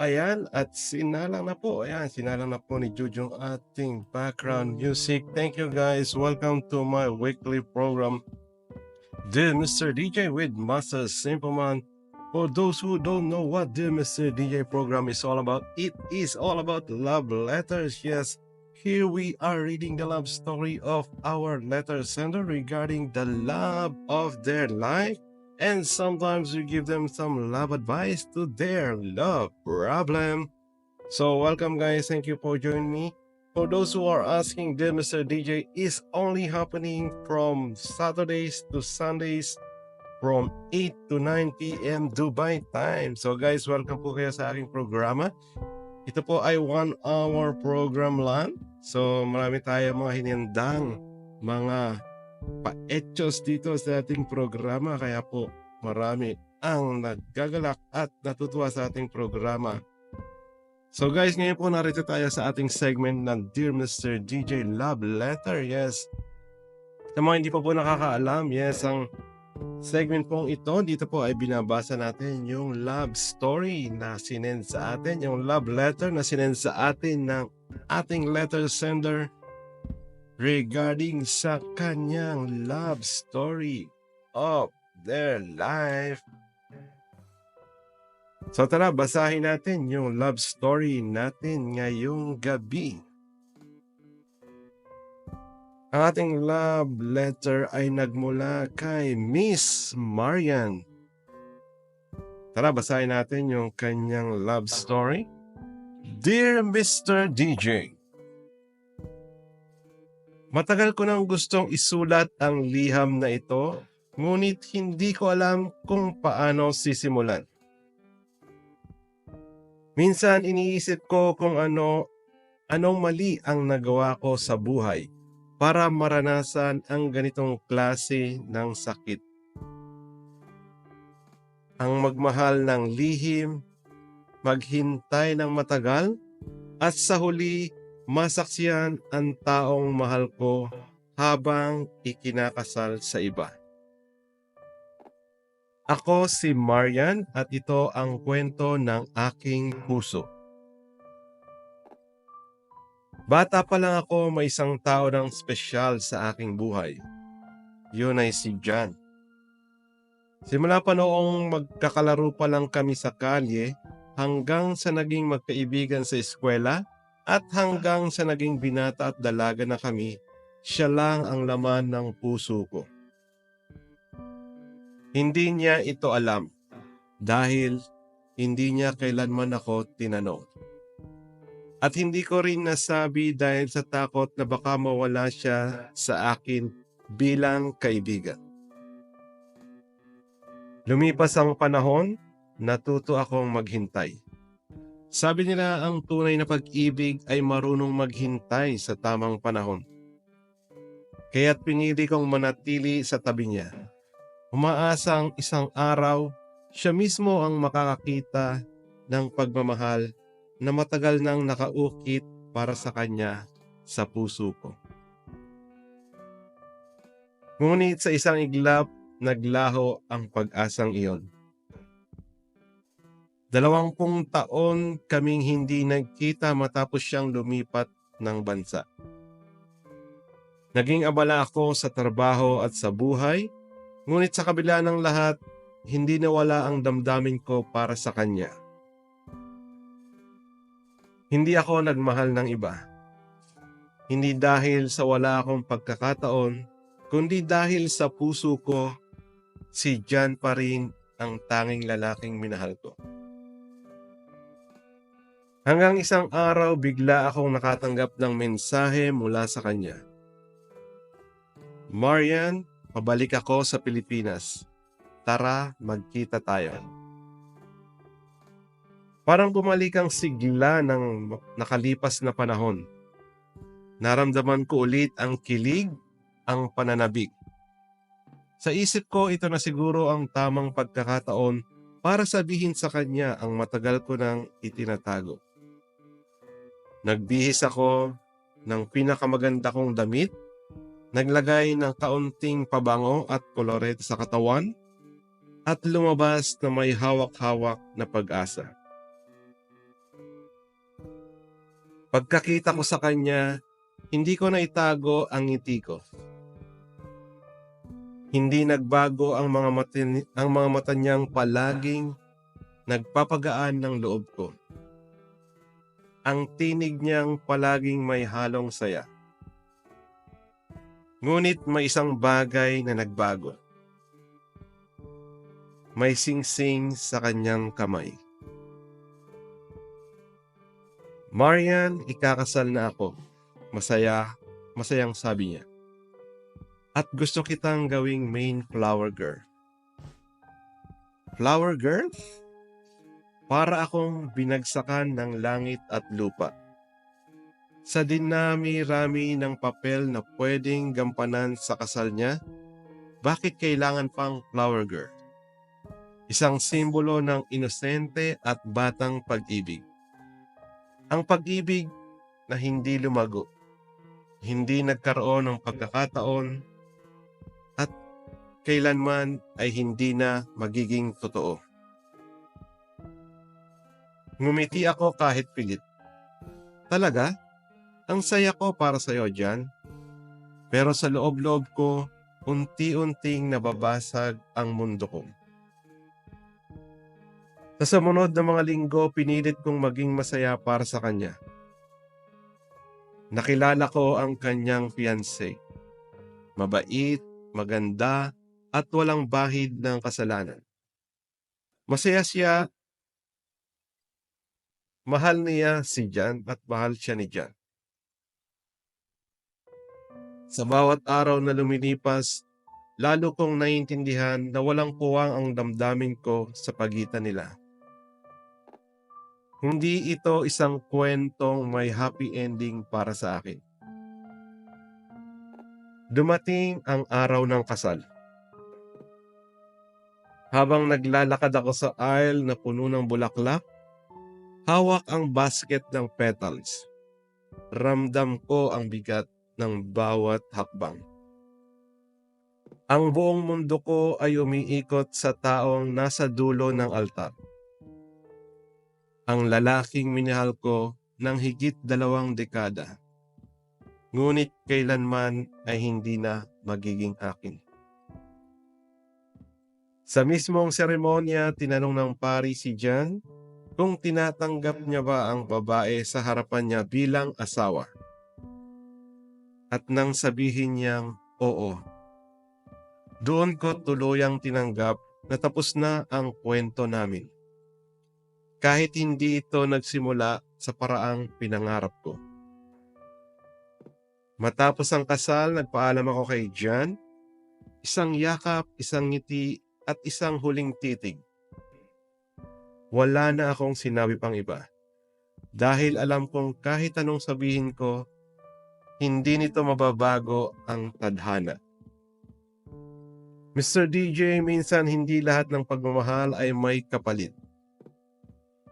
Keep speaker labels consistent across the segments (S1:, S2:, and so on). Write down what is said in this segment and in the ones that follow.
S1: Ayan, at sinalang na po. Ayan, sinalang na po ni Jude yung ating background music. Thank you guys. Welcome to my weekly program, Dear Mr. DJ with Master Simpleman. For those who don't know what Dear Mr. DJ program is all about, it is all about love letters. Yes, here we are reading the love story of our letter sender regarding the love of their life. And sometimes we give them some love advice to their love problem. So welcome guys, thank you for joining me. For those who are asking, Dear Mr. DJ is only happening from Saturdays to Sundays from 8 to 9 p.m. Dubai time. So guys, welcome po kayo sa aking programa. Ito po ay 1 hour program lang. So marami tayo mga hinindang mga pa-etchos dito sa ating programa. Kaya po marami ang naggagalak at natutuwa sa ating programa. So guys, ngayon po narito tayo sa ating segment ng Dear Mr. DJ Love Letter. Yes. Sa mga hindi pa po nakakaalam, yes, ang segment pong ito, dito po ay binabasa natin yung love story na sinend sa atin, yung love letter na sinend sa atin ng ating letter sender regarding sa kanyang love story of their life. So tara, basahin natin yung love story natin ngayong gabi. Ang ating love letter ay nagmula kay Miss Marian. Tara, basahin natin yung kanyang love story. Dear Mr. DJ, matagal ko nang gustong isulat ang liham na ito, ngunit hindi ko alam kung paano sisimulan. Minsan iniisip ko kung anong mali ang nagawa ko sa buhay para maranasan ang ganitong klase ng sakit. Ang magmahal ng lihim, maghintay ng matagal, at sa huli masaksiyan ang taong mahal ko habang ikinakasal sa iba. Ako si Marian at ito ang kwento ng aking puso. Bata pa lang ako, may isang tao ng espesyal sa aking buhay. Yun ay si John. Simula pa noong magkakalaro pa lang kami sa kalye, hanggang sa naging magkaibigan sa eskwela, at hanggang sa naging binata at dalaga na kami, siya lang ang laman ng puso ko. Hindi niya ito alam dahil hindi niya kailanman ako tinanong. At hindi ko rin nasabi dahil sa takot na baka mawala siya sa akin bilang kaibigan. Lumipas ang panahon, natuto akong maghintay. Sabi nila ang tunay na pag-ibig ay marunong maghintay sa tamang panahon. Kaya't pinili kong manatili sa tabi niya. Umaasang isang araw, siya mismo ang makakakita ng pagmamahal na matagal nang nakaukit para sa kanya sa puso ko. Ngunit sa isang iglap, naglaho ang pag-asang iyon. 20 taon kaming hindi nagkita matapos siyang lumipat ng bansa. Naging abala ako sa trabaho at sa buhay, ngunit sa kabila ng lahat, hindi nawala ang damdamin ko para sa kanya. Hindi ako nagmahal ng iba. Hindi dahil sa wala akong pagkakataon, kundi dahil sa puso ko, si John pa rin ang tanging lalaking minahal ko. Hanggang isang araw, bigla akong nakatanggap ng mensahe mula sa kanya. Marian, pabalik ako sa Pilipinas. Tara, magkita tayo. Parang bumalik ang sigla ng nakalipas na panahon. Naramdaman ko ulit ang kilig, ang pananabik. Sa isip ko, ito na siguro ang tamang pagkakataon para sabihin sa kanya ang matagal ko nang itinatago. Nagbihis ako ng pinakamaganda kong damit, naglagay ng kaunting pabango at kolorete sa katawan, at lumabas na may hawak-hawak na pag-asa. Pagkakita ko sa kanya, hindi ko na itago ang ngiti ko. Hindi nagbago ang mga mata niyang palaging nagpapagaan ng loob ko. Ang tinig niyang palaging may halong saya. Ngunit may isang bagay na nagbago. May singsing sa kanyang kamay. Marian, ikakasal na ako. Masayang sabi niya. At gusto kitang gawing main flower girl. Flower girl? Para akong binagsakan ng langit at lupa. Sa dinami-rami ng papel na pwedeng gampanan sa kasal niya, bakit kailangan pang flower girl? Isang simbolo ng inosente at batang pag-ibig. Ang pag-ibig na hindi lumago, hindi nagkaroon ng pagkakataon, at kailanman ay hindi na magiging totoo. Ngumiti ako kahit pilit. Talaga? Ang saya ko para sa'yo dyan. Pero sa loob-loob ko, unti-unting nababasag ang mundo ko. Sa sumunod na mga linggo, pinilit kong maging masaya para sa kanya. Nakilala ko ang kanyang fiancé. Mabait, maganda, at walang bahid ng kasalanan. Masaya siya. Mahal niya si Jan at mahal siya ni Jan. Sa bawat araw na lumilipas, lalo kong naiintindihan na walang puwang ang damdamin ko sa pagitan nila. Hindi ito isang kwentong may happy ending para sa akin. Dumating ang araw ng kasal. Habang naglalakad ako sa aisle na puno ng bulaklak, hawak ang basket ng petals. Ramdam ko ang bigat ng bawat hakbang. Ang buong mundo ko ay umiikot sa taong nasa dulo ng altar. Ang lalaking minahal ko ng higit 2 dekada. Ngunit kailanman ay hindi na magiging akin. Sa mismong seremonya, tinanong ng pari si Jan kung tinatanggap niya ba ang babae sa harapan niya bilang asawa. At nang sabihin niyang oo, doon ko tuluyang tinanggap na tapos na ang kwento namin. Kahit hindi ito nagsimula sa paraang pinangarap ko. Matapos ang kasal, nagpaalam ako kay Jan. Isang yakap, isang ngiti, at isang huling titig. Wala na akong sinabi pang iba. Dahil alam kong kahit anong sabihin ko, hindi nito mababago ang tadhana. Mr. DJ, minsan hindi lahat ng pagmamahal ay may kapalit.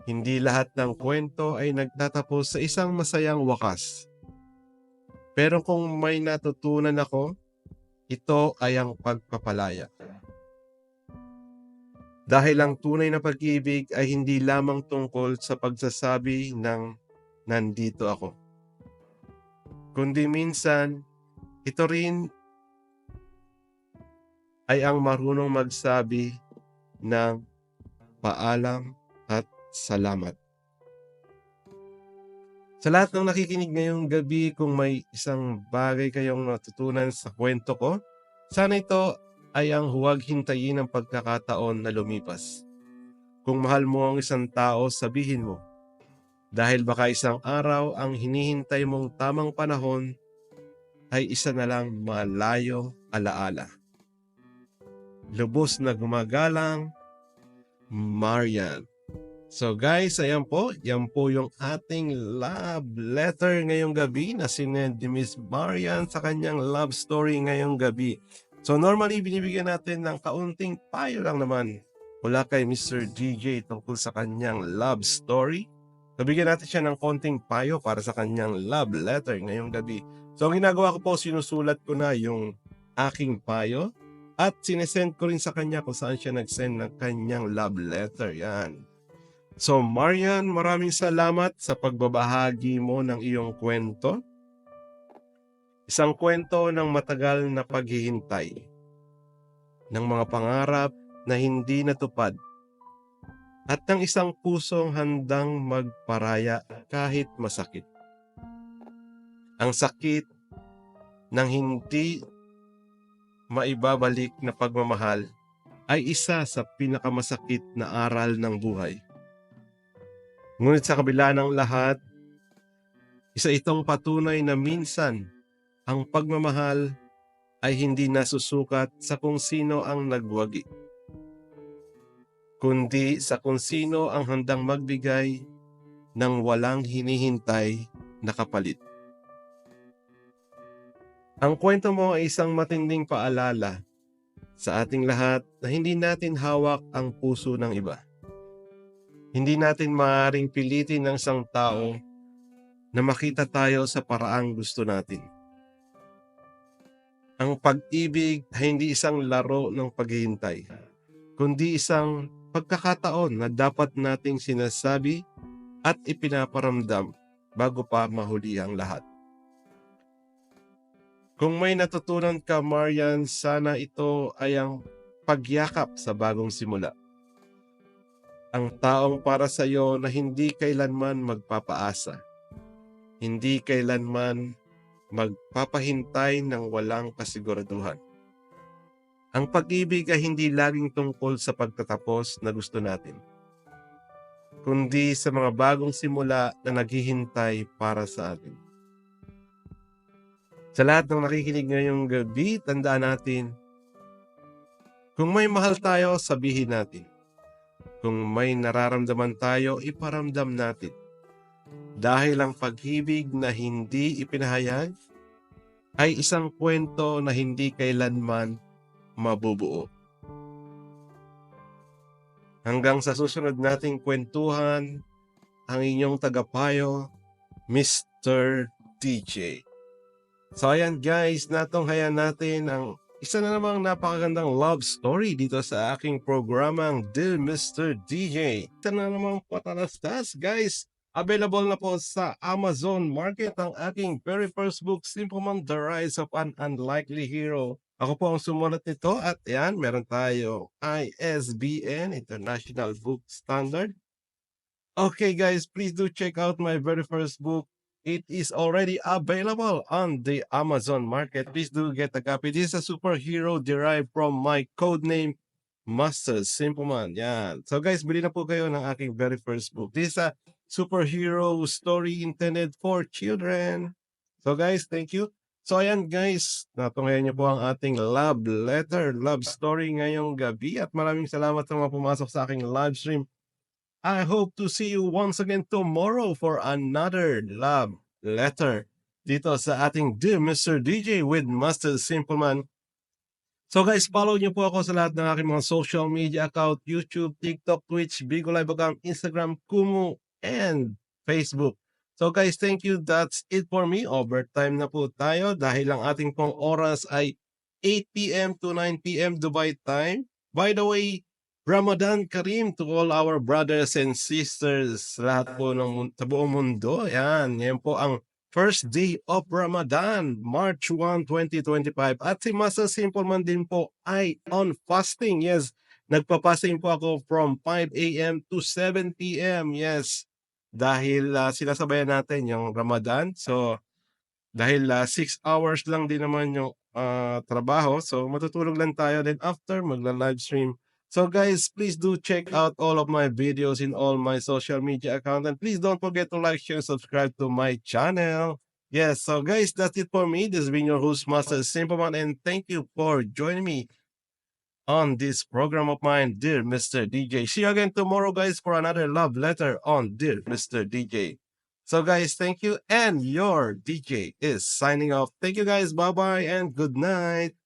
S1: Hindi lahat ng kwento ay nagtatapos sa isang masayang wakas. Pero kung may natutunan ako, ito ay ang pagpapalaya. Dahil ang tunay na pag-ibig ay hindi lamang tungkol sa pagsasabi ng nandito ako. Kundi minsan, ito rin ay ang marunong magsabi ng paalam at salamat. Sa lahat ng nakikinig ngayong gabi, kung may isang bagay kayong natutunan sa kwento ko, sana ito ay ang huwag hintayin ang pagkakataon na lumipas. Kung mahal mo ang isang tao, sabihin mo. Dahil baka isang araw ang hinihintay mong tamang panahon ay isa na lang malayong alaala. Lubos na gumagalang, Marian. So guys, ayan po. Yan po yung ating love letter ngayong gabi na sinend ni Miss Marian sa kanyang love story ngayong gabi. So normally, binibigyan natin ng kaunting payo lang naman mula kay Mr. DJ tungkol sa kanyang love story. So bigyan natin siya ng konting payo para sa kanyang love letter ngayong gabi. So ang ginagawa ko po, sinusulat ko na yung aking payo at sinesend ko rin sa kanya kung saan siya nag-send ng kanyang love letter. Yan. So Marian, maraming salamat sa pagbabahagi mo ng iyong kwento. Isang kwento ng matagal na paghihintay, ng mga pangarap na hindi natupad, at ng isang pusong handang magparaya kahit masakit. Ang sakit ng hindi maibabalik na pagmamahal ay isa sa pinakamasakit na aral ng buhay. Ngunit sa kabila ng lahat, isa itong patunay na minsan ang pagmamahal ay hindi nasusukat sa kung sino ang nagwagi, kundi sa kung sino ang handang magbigay ng walang hinihintay na kapalit. Ang kwento mo ay isang matinding paalala sa ating lahat na hindi natin hawak ang puso ng iba. Hindi natin maaaring pilitin ng isang tao na makita tayo sa paraang gusto natin. Ang pag-ibig ay hindi isang laro ng paghihintay, kundi isang pagkakataon na dapat nating sinasabi at ipinaparamdam bago pa mahuli ang lahat. Kung may natutunan ka, Marian, sana ito ay ang pagyakap sa bagong simula. Ang taong para sa iyo na hindi kailanman magpapaasa, hindi kailanman magpapahintay ng walang kasiguraduhan. Ang pag-ibig ay hindi laging tungkol sa pagtatapos na gusto natin, kundi sa mga bagong simula na naghihintay para sa atin. Sa lahat ng nakikinig ngayong gabi, tandaan natin, kung may mahal tayo, sabihin natin. Kung may nararamdaman tayo, iparamdam natin. Dahil ang pag-ibig na hindi ipinahayag ay isang kwento na hindi kailanman mabubuo. Hanggang sa susunod nating kwentuhan, ang inyong tagapayo, Mr. DJ. So ayan guys, natunghayan natin ang isa na namang napakagandang love story dito sa aking programang Dear Mr. DJ. Isa na namang patalastas guys. Available na po sa Amazon Market ang aking very first book, Simple Man, The Rise of an Unlikely Hero. Ako po ang sumulat nito at yan, meron tayo ISBN, International Book Standard. Okay guys, please do check out my very first book. It is already available on the Amazon Market. Please do get a copy. This is a superhero derived from my codename, Master Simple Man. Yan. So guys, bili na po kayo ng aking very first book. This is a superhero story intended for children. So guys, thank you. So ayan guys, natunghayan niyo po ang ating love letter, love story ngayong gabi. At maraming salamat sa mga pumasok sa aking live stream. I hope to see you once again tomorrow for another love letter dito sa ating Dear Mr. DJ with Master Simple Man. So guys, follow niyo po ako sa lahat ng aking mga social media account, YouTube, TikTok, Twitch, Bigo Live account, Instagram, Kumu, and Facebook. So guys, thank you. That's it for me. Overtime na po tayo dahil ang ating pong oras ay 8 p.m. to 9 p.m. Dubai time. By the way, Ramadan Kareem to all our brothers and sisters lahat po sa buong mundo. Yan po ang first day of Ramadan, March 1, 2025. At si Master Simple Man din po ay on fasting. Yes, nagpa-fasting po ako from 5 a.m. to 7 p.m. Yes, dahil sinasabayan natin yung Ramadan. So, dahil 6 hours lang din naman yung trabaho. So, matutulog lang tayo. Then after, magla-live stream. So guys, please do check out all of my videos in all my social media accounts. And please don't forget to like, share, subscribe to my channel. Yes, so guys, that's it for me. This has been your host, Master Simple Man. And thank you for joining me on this program of mine, Dear Mr. DJ. See you again tomorrow, guys, for another love letter on Dear Mr. DJ. So guys, thank you. And your DJ is signing off. Thank you guys. Bye-bye and good night.